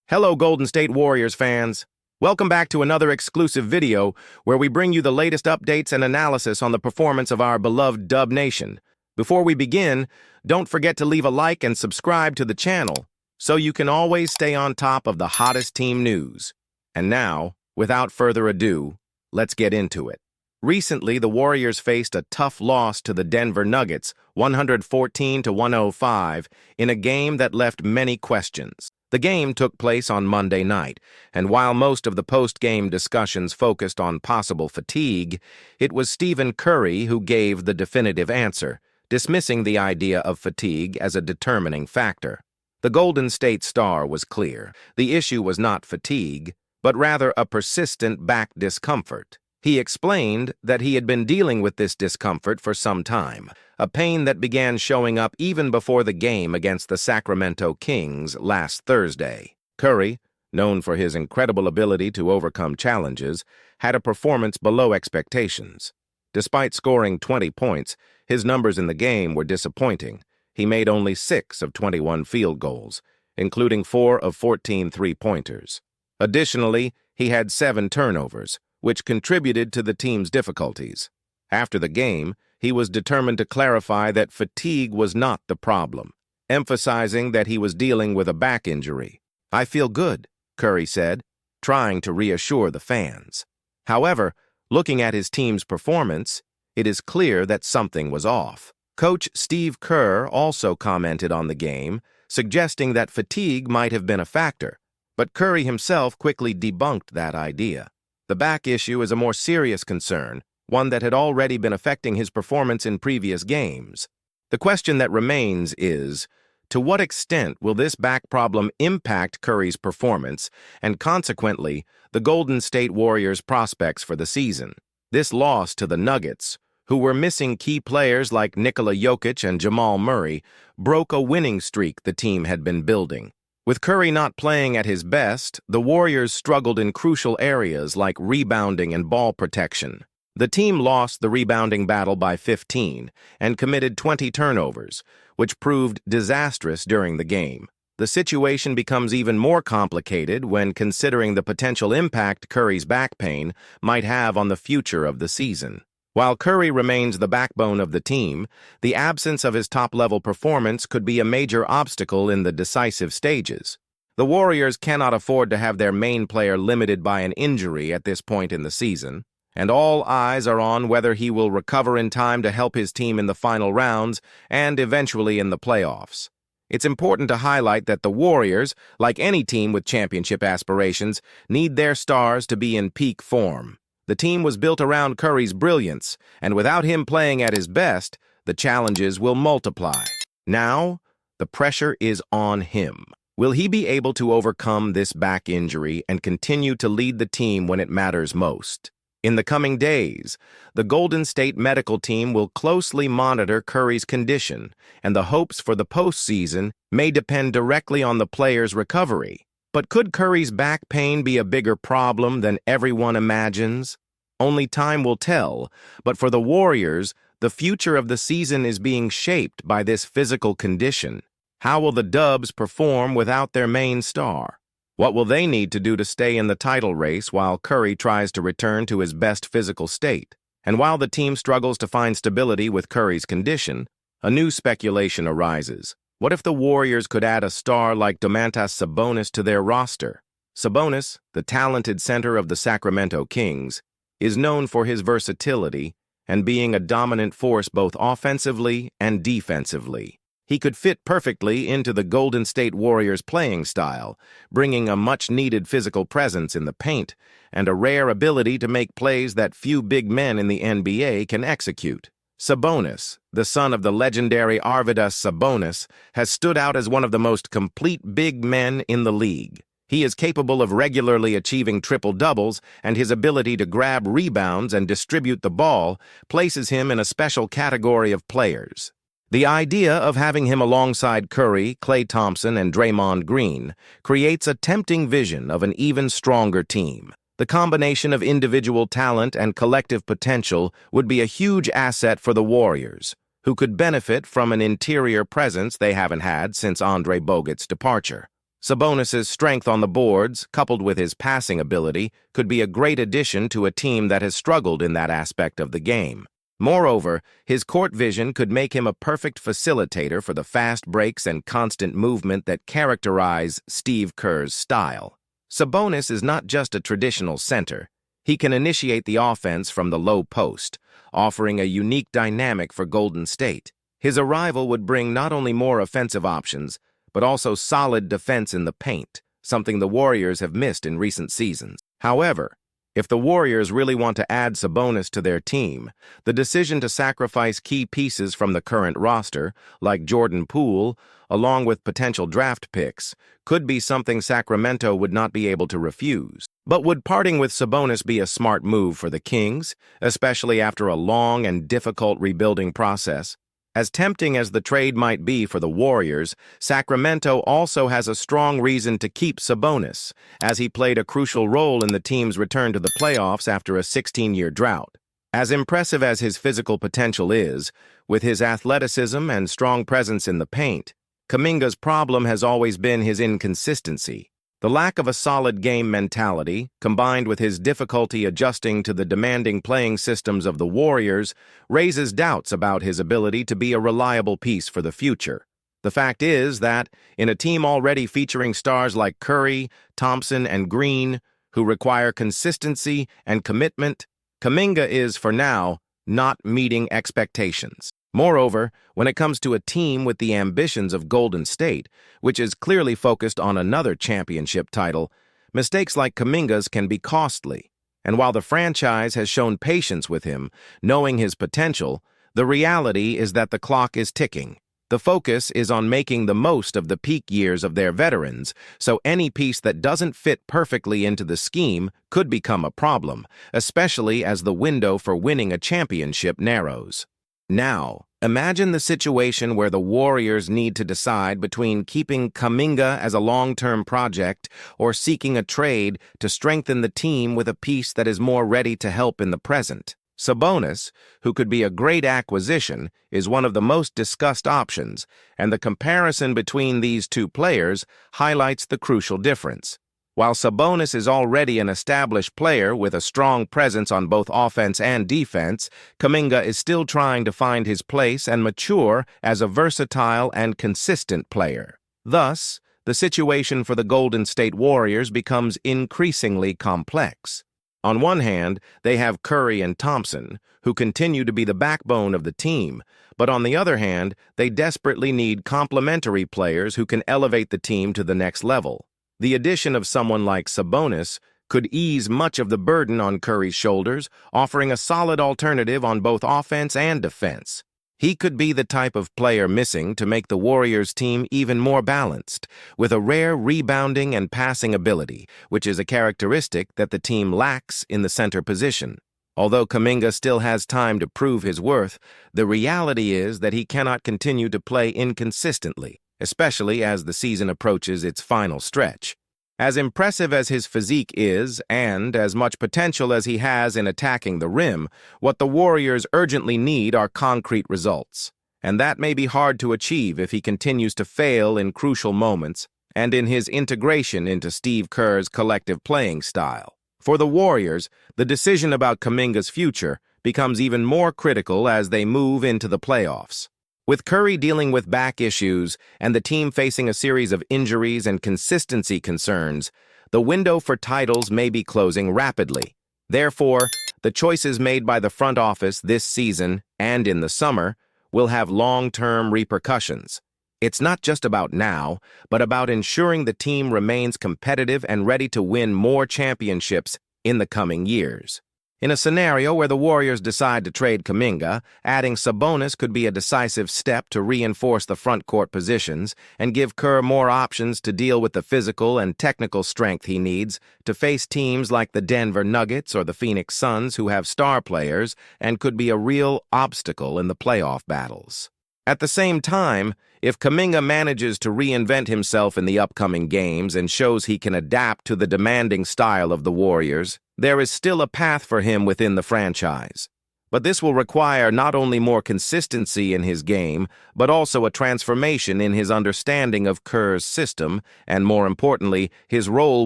Hello, Golden State Warriors fans. Welcome back to another exclusive video where we bring you the latest updates and analysis on the performance of our beloved Dub Nation. Before we begin, don't forget to leave a like and subscribe to the channel so you can always stay on top of the hottest team news. And now, without further ado, let's get into it. Recently, the Warriors faced a tough loss to the Denver Nuggets, 114-105, in a game that left many questions. The game took place on Monday night, and while most of the post-game discussions focused on possible fatigue, it was Steve Kerr who gave the definitive answer, dismissing the idea of fatigue as a determining factor. The Golden State star was clear. The issue was not fatigue, but rather a persistent back discomfort. He explained that he had been dealing with this discomfort for some time, a pain that began showing up even before the game against the Sacramento Kings last Thursday. Curry, known for his incredible ability to overcome challenges, had a performance below expectations. Despite scoring 20 points, his numbers in the game were disappointing. He made only 6 of 21 field goals, including 4 of 14 three-pointers. Additionally, he had 7 turnovers, which contributed to the team's difficulties. After the game, he was determined to clarify that fatigue was not the problem, emphasizing that he was dealing with a back injury. "I feel good," Curry said, trying to reassure the fans. However, looking at his team's performance, it is clear that something was off. Coach Steve Kerr also commented on the game, suggesting that fatigue might have been a factor, but Curry himself quickly debunked that idea. The back issue is a more serious concern, one that had already been affecting his performance in previous games. The question that remains is, to what extent will this back problem impact Curry's performance and, consequently, the Golden State Warriors' prospects for the season? This loss to the Nuggets, who were missing key players like Nikola Jokic and Jamal Murray, broke a winning streak the team had been building. With Curry not playing at his best, the Warriors struggled in crucial areas like rebounding and ball protection. The team lost the rebounding battle by 15 and committed 20 turnovers, which proved disastrous during the game. The situation becomes even more complicated when considering the potential impact Curry's back pain might have on the future of the season. While Curry remains the backbone of the team, the absence of his top-level performance could be a major obstacle in the decisive stages. The Warriors cannot afford to have their main player limited by an injury at this point in the season, and all eyes are on whether he will recover in time to help his team in the final rounds and eventually in the playoffs. It's important to highlight that the Warriors, like any team with championship aspirations, need their stars to be in peak form. The team was built around Curry's brilliance, and without him playing at his best, the challenges will multiply. Now, the pressure is on him. Will he be able to overcome this back injury and continue to lead the team when it matters most? In the coming days, the Golden State medical team will closely monitor Curry's condition, and the hopes for the postseason may depend directly on the player's recovery. But could Curry's back pain be a bigger problem than everyone imagines? Only time will tell, but for the Warriors, the future of the season is being shaped by this physical condition. How will the Dubs perform without their main star? What will they need to do to stay in the title race while Curry tries to return to his best physical state? And while the team struggles to find stability with Curry's condition, a new speculation arises. What if the Warriors could add a star like Domantas Sabonis to their roster? Sabonis, the talented center of the Sacramento Kings, is known for his versatility and being a dominant force both offensively and defensively. He could fit perfectly into the Golden State Warriors' playing style, bringing a much-needed physical presence in the paint and a rare ability to make plays that few big men in the NBA can execute. Sabonis, the son of the legendary Arvydas Sabonis, has stood out as one of the most complete big men in the league. He is capable of regularly achieving triple-doubles, and his ability to grab rebounds and distribute the ball places him in a special category of players. The idea of having him alongside Curry, Klay Thompson, and Draymond Green creates a tempting vision of an even stronger team. The combination of individual talent and collective potential would be a huge asset for the Warriors, who could benefit from an interior presence they haven't had since Andre Bogut's departure. Sabonis's strength on the boards, coupled with his passing ability, could be a great addition to a team that has struggled in that aspect of the game. Moreover, his court vision could make him a perfect facilitator for the fast breaks and constant movement that characterize Steve Kerr's style. Sabonis is not just a traditional center. He can initiate the offense from the low post, offering a unique dynamic for Golden State. His arrival would bring not only more offensive options, but also solid defense in the paint, something the Warriors have missed in recent seasons. However, if the Warriors really want to add Sabonis to their team, the decision to sacrifice key pieces from the current roster, like Jordan Poole, along with potential draft picks, could be something Sacramento would not be able to refuse. But would parting with Sabonis be a smart move for the Kings, especially after a long and difficult rebuilding process? As tempting as the trade might be for the Warriors, Sacramento also has a strong reason to keep Sabonis, as he played a crucial role in the team's return to the playoffs after a 16-year drought. As impressive as his physical potential is, with his athleticism and strong presence in the paint, Kaminga's problem has always been his inconsistency. The lack of a solid game mentality, combined with his difficulty adjusting to the demanding playing systems of the Warriors, raises doubts about his ability to be a reliable piece for the future. The fact is that, in a team already featuring stars like Curry, Thompson, and Green, who require consistency and commitment, Kaminga is, for now, not meeting expectations. Moreover, when it comes to a team with the ambitions of Golden State, which is clearly focused on another championship title, mistakes like Kaminga's can be costly. And while the franchise has shown patience with him, knowing his potential, the reality is that the clock is ticking. The focus is on making the most of the peak years of their veterans, so any piece that doesn't fit perfectly into the scheme could become a problem, especially as the window for winning a championship narrows. Now, imagine the situation where the Warriors need to decide between keeping Kaminga as a long-term project or seeking a trade to strengthen the team with a piece that is more ready to help in the present. Sabonis, who could be a great acquisition, is one of the most discussed options, and the comparison between these two players highlights the crucial difference. While Sabonis is already an established player with a strong presence on both offense and defense, Kaminga is still trying to find his place and mature as a versatile and consistent player. Thus, the situation for the Golden State Warriors becomes increasingly complex. On one hand, they have Curry and Thompson, who continue to be the backbone of the team, but on the other hand, they desperately need complementary players who can elevate the team to the next level. The addition of someone like Sabonis could ease much of the burden on Curry's shoulders, offering a solid alternative on both offense and defense. He could be the type of player missing to make the Warriors' team even more balanced, with a rare rebounding and passing ability, which is a characteristic that the team lacks in the center position. Although Kaminga still has time to prove his worth, the reality is that he cannot continue to play inconsistently, especially as the season approaches its final stretch. As impressive as his physique is, and as much potential as he has in attacking the rim, what the Warriors urgently need are concrete results. And that may be hard to achieve if he continues to fail in crucial moments and in his integration into Steve Kerr's collective playing style. For the Warriors, the decision about Kaminga's future becomes even more critical as they move into the playoffs. With Curry dealing with back issues and the team facing a series of injuries and consistency concerns, the window for titles may be closing rapidly. Therefore, the choices made by the front office this season and in the summer will have long-term repercussions. It's not just about now, but about ensuring the team remains competitive and ready to win more championships in the coming years. In a scenario where the Warriors decide to trade Kaminga, adding Sabonis could be a decisive step to reinforce the front court positions and give Kerr more options to deal with the physical and technical strength he needs to face teams like the Denver Nuggets or the Phoenix Suns, who have star players and could be a real obstacle in the playoff battles. At the same time, if Kaminga manages to reinvent himself in the upcoming games and shows he can adapt to the demanding style of the Warriors, there is still a path for him within the franchise. But this will require not only more consistency in his game, but also a transformation in his understanding of Kerr's system, and more importantly, his role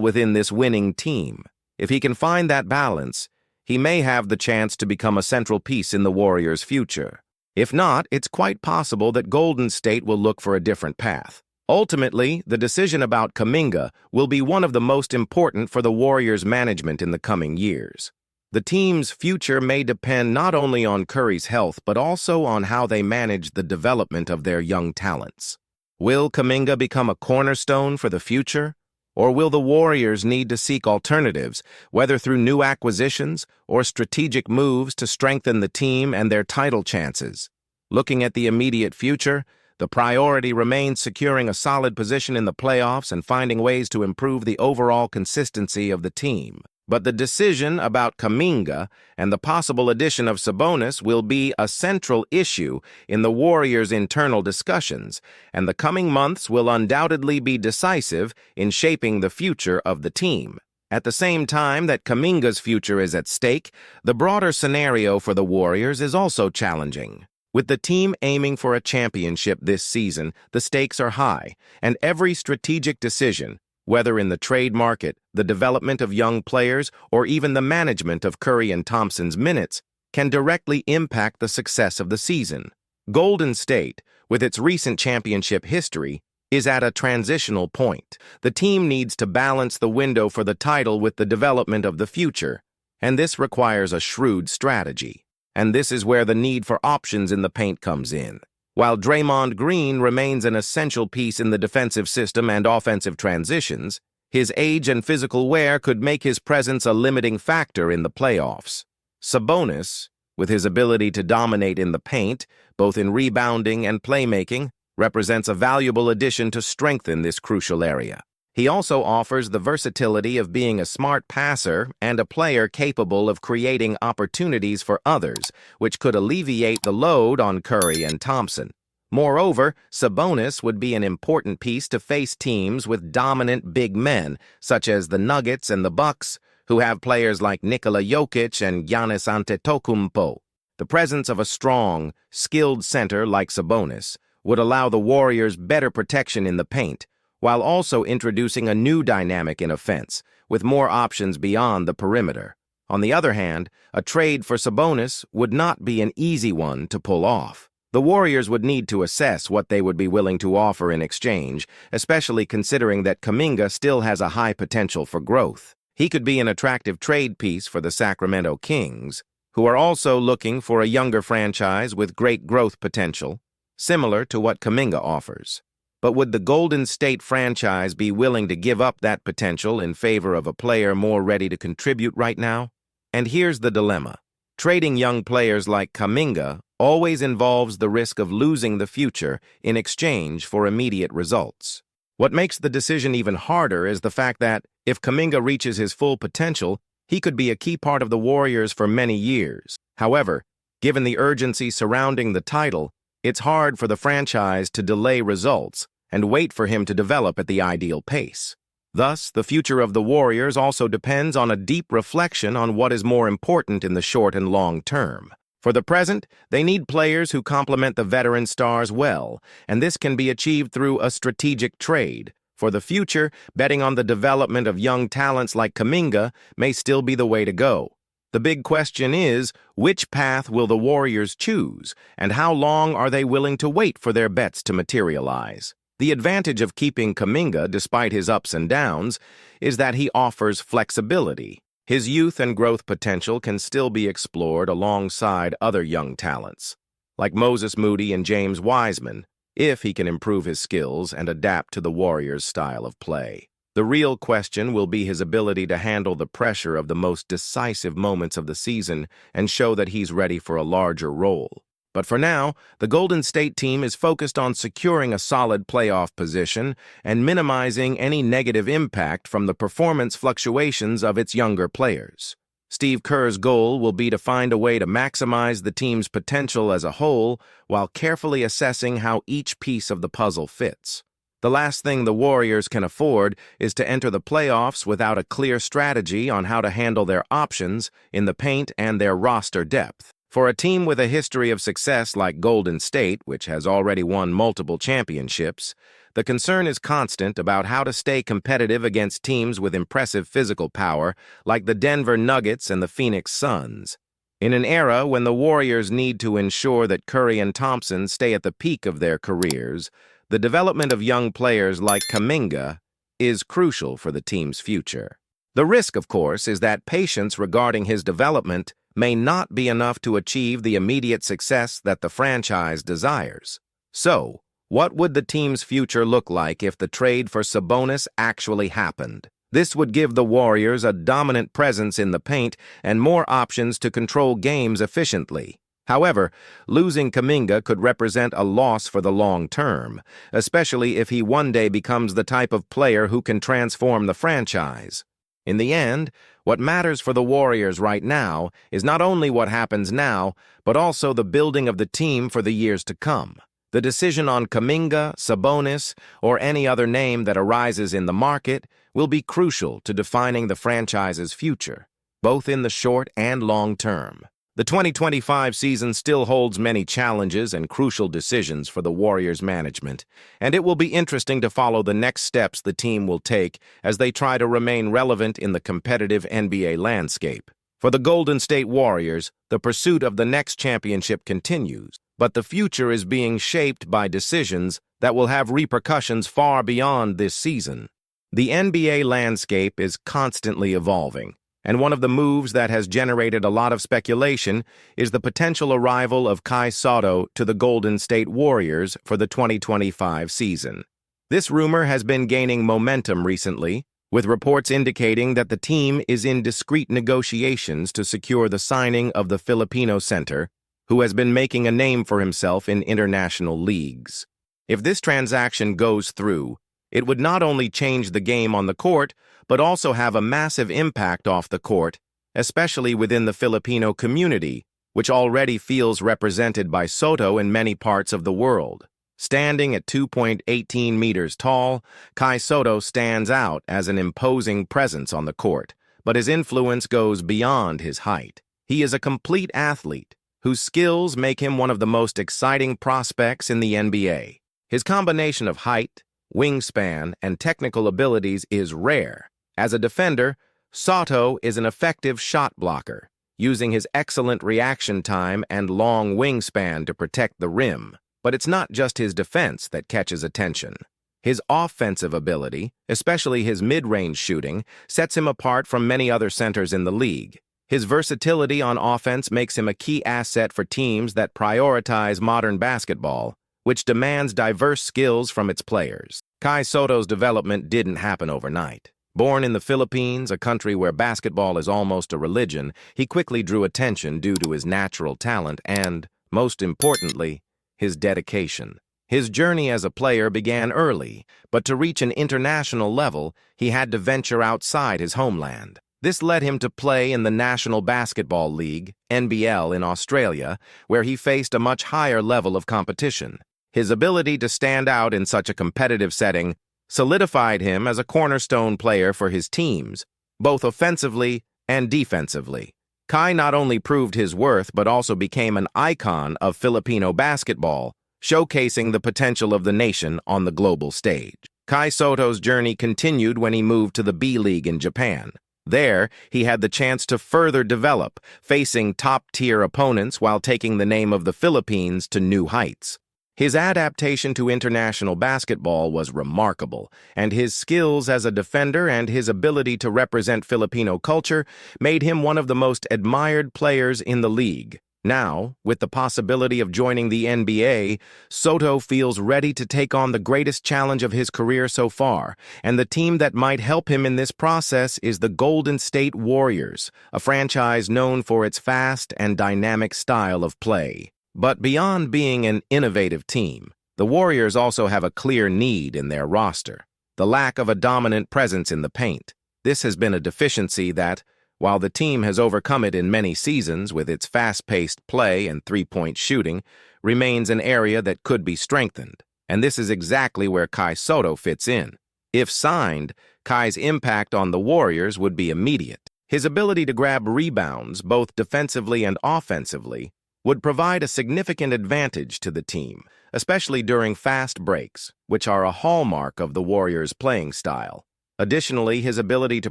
within this winning team. If he can find that balance, he may have the chance to become a central piece in the Warriors' future. If not, it's quite possible that Golden State will look for a different path. Ultimately, the decision about Kaminga will be one of the most important for the Warriors' management in the coming years. The team's future may depend not only on Curry's health, but also on how they manage the development of their young talents. Will Kaminga become a cornerstone for the future? Or will the Warriors need to seek alternatives, whether through new acquisitions or strategic moves to strengthen the team and their title chances? Looking at the immediate future, the priority remains securing a solid position in the playoffs and finding ways to improve the overall consistency of the team. But the decision about Kaminga and the possible addition of Sabonis will be a central issue in the Warriors' internal discussions, and the coming months will undoubtedly be decisive in shaping the future of the team. At the same time that Kaminga's future is at stake, the broader scenario for the Warriors is also challenging. With the team aiming for a championship this season, the stakes are high, and every strategic decision, whether in the trade market, the development of young players, or even the management of Curry and Thompson's minutes, can directly impact the success of the season. Golden State, with its recent championship history, is at a transitional point. The team needs to balance the window for the title with the development of the future, and this requires a shrewd strategy. And this is where the need for options in the paint comes in. While Draymond Green remains an essential piece in the defensive system and offensive transitions, his age and physical wear could make his presence a limiting factor in the playoffs. Sabonis, with his ability to dominate in the paint, both in rebounding and playmaking, represents a valuable addition to strengthen this crucial area. He also offers the versatility of being a smart passer and a player capable of creating opportunities for others, which could alleviate the load on Curry and Thompson. Moreover, Sabonis would be an important piece to face teams with dominant big men, such as the Nuggets and the Bucks, who have players like Nikola Jokic and Giannis Antetokounmpo. The presence of a strong, skilled center like Sabonis would allow the Warriors better protection in the paint, while also introducing a new dynamic in offense, with more options beyond the perimeter. On the other hand, a trade for Sabonis would not be an easy one to pull off. The Warriors would need to assess what they would be willing to offer in exchange, especially considering that Kaminga still has a high potential for growth. He could be an attractive trade piece for the Sacramento Kings, who are also looking for a younger franchise with great growth potential, similar to what Kaminga offers. But would the Golden State franchise be willing to give up that potential in favor of a player more ready to contribute right now? And here's the dilemma. Trading young players like Kaminga always involves the risk of losing the future in exchange for immediate results. What makes the decision even harder is the fact that, if Kaminga reaches his full potential, he could be a key part of the Warriors for many years. However, given the urgency surrounding the title, it's hard for the franchise to delay results and wait for him to develop at the ideal pace. Thus, the future of the Warriors also depends on a deep reflection on what is more important in the short and long term. For the present, they need players who complement the veteran stars well, and this can be achieved through a strategic trade. For the future, betting on the development of young talents like Kaminga may still be the way to go. The big question is, which path will the Warriors choose, and how long are they willing to wait for their bets to materialize? The advantage of keeping Kaminga, despite his ups and downs, is that he offers flexibility. His youth and growth potential can still be explored alongside other young talents, like Moses Moody and James Wiseman, if he can improve his skills and adapt to the Warriors' style of play. The real question will be his ability to handle the pressure of the most decisive moments of the season and show that he's ready for a larger role. But for now, the Golden State team is focused on securing a solid playoff position and minimizing any negative impact from the performance fluctuations of its younger players. Steve Kerr's goal will be to find a way to maximize the team's potential as a whole while carefully assessing how each piece of the puzzle fits. The last thing the Warriors can afford is to enter the playoffs without a clear strategy on how to handle their options in the paint and their roster depth. For a team with a history of success like Golden State, which has already won multiple championships, the concern is constant about how to stay competitive against teams with impressive physical power like the Denver Nuggets and the Phoenix Suns. In an era when the Warriors need to ensure that Curry and Thompson stay at the peak of their careers, the development of young players like Kaminga is crucial for the team's future. The risk, of course, is that patience regarding his development may not be enough to achieve the immediate success that the franchise desires. So, what would the team's future look like if the trade for Sabonis actually happened? This would give the Warriors a dominant presence in the paint and more options to control games efficiently. However, losing Kaminga could represent a loss for the long term, especially if he one day becomes the type of player who can transform the franchise. In the end, what matters for the Warriors right now is not only what happens now, but also the building of the team for the years to come. The decision on Kaminga, Sabonis, or any other name that arises in the market will be crucial to defining the franchise's future, both in the short and long term. The 2025 season still holds many challenges and crucial decisions for the Warriors management, and it will be interesting to follow the next steps the team will take as they try to remain relevant in the competitive NBA landscape. For the Golden State Warriors, the pursuit of the next championship continues, but the future is being shaped by decisions that will have repercussions far beyond this season. The NBA landscape is constantly evolving, and one of the moves that has generated a lot of speculation is the potential arrival of Kai Sotto to the Golden State Warriors for the 2025 season. This rumor has been gaining momentum recently, with reports indicating that the team is in discreet negotiations to secure the signing of the Filipino center, who has been making a name for himself in international leagues. If this transaction goes through, it would not only change the game on the court, but also have a massive impact off the court, especially within the Filipino community, which already feels represented by Sotto in many parts of the world. Standing at 2.18 meters tall, Kai Sotto stands out as an imposing presence on the court, but his influence goes beyond his height. He is a complete athlete, whose skills make him one of the most exciting prospects in the NBA. His combination of height, wingspan, and technical abilities is rare. As a defender, Sotto is an effective shot blocker, using his excellent reaction time and long wingspan to protect the rim. But it's not just his defense that catches attention. His offensive ability, especially his mid-range shooting, sets him apart from many other centers in the league. His versatility on offense makes him a key asset for teams that prioritize modern basketball, which demands diverse skills from its players. Kai Sotto's development didn't happen overnight. Born in the Philippines, a country where basketball is almost a religion, he quickly drew attention due to his natural talent and, most importantly, his dedication. His journey as a player began early, but to reach an international level, he had to venture outside his homeland. This led him to play in the National Basketball League, NBL, in Australia, where he faced a much higher level of competition. His ability to stand out in such a competitive setting solidified him as a cornerstone player for his teams, both offensively and defensively. Kai not only proved his worth but also became an icon of Filipino basketball, showcasing the potential of the nation on the global stage. Kai Sotto's journey continued when he moved to the B-League in Japan. There, he had the chance to further develop, facing top-tier opponents while taking the name of the Philippines to new heights. His adaptation to international basketball was remarkable, and his skills as a defender and his ability to represent Filipino culture made him one of the most admired players in the league. Now, with the possibility of joining the NBA, Sotto feels ready to take on the greatest challenge of his career so far, and the team that might help him in this process is the Golden State Warriors, a franchise known for its fast and dynamic style of play. But beyond being an innovative team, the Warriors also have a clear need in their roster: the lack of a dominant presence in the paint. This has been a deficiency that, while the team has overcome it in many seasons with its fast-paced play and three-point shooting, remains an area that could be strengthened. And this is exactly where Kai Sotto fits in. If signed, Kai's impact on the Warriors would be immediate. His ability to grab rebounds, both defensively and offensively, would provide a significant advantage to the team, especially during fast breaks, which are a hallmark of the Warriors' playing style. Additionally, his ability to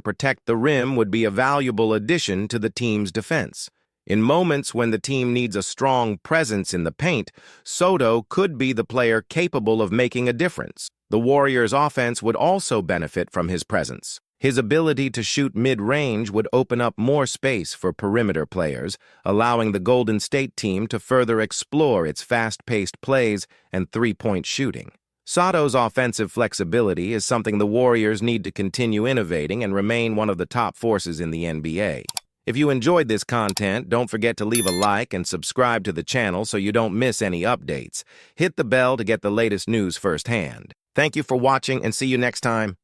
protect the rim would be a valuable addition to the team's defense. In moments when the team needs a strong presence in the paint, Sotto could be the player capable of making a difference. The Warriors' offense would also benefit from his presence. His ability to shoot mid-range would open up more space for perimeter players, allowing the Golden State team to further explore its fast-paced plays and three-point shooting. Sotto's offensive flexibility is something the Warriors need to continue innovating and remain one of the top forces in the NBA. If you enjoyed this content, don't forget to leave a like and subscribe to the channel so you don't miss any updates. Hit the bell to get the latest news firsthand. Thank you for watching and see you next time.